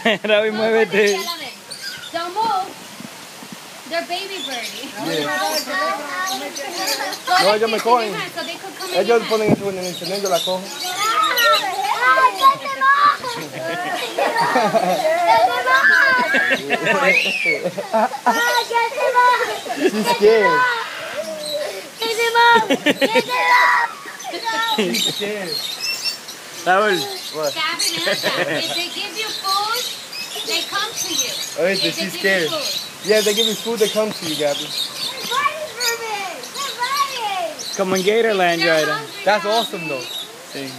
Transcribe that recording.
Ravi, muévete. Don't move. They're baby birdie. No, ellos me cogen. Ellos ponen eso en el internet, yo la cojo. She's scared. She's scared. Raúl. What? If they give you food, they come to you. Oh, she's scared. Yeah, they give you food, they come to you, Gabby. Como en Gatorland, Joaydha. That's awesome, though. Sí.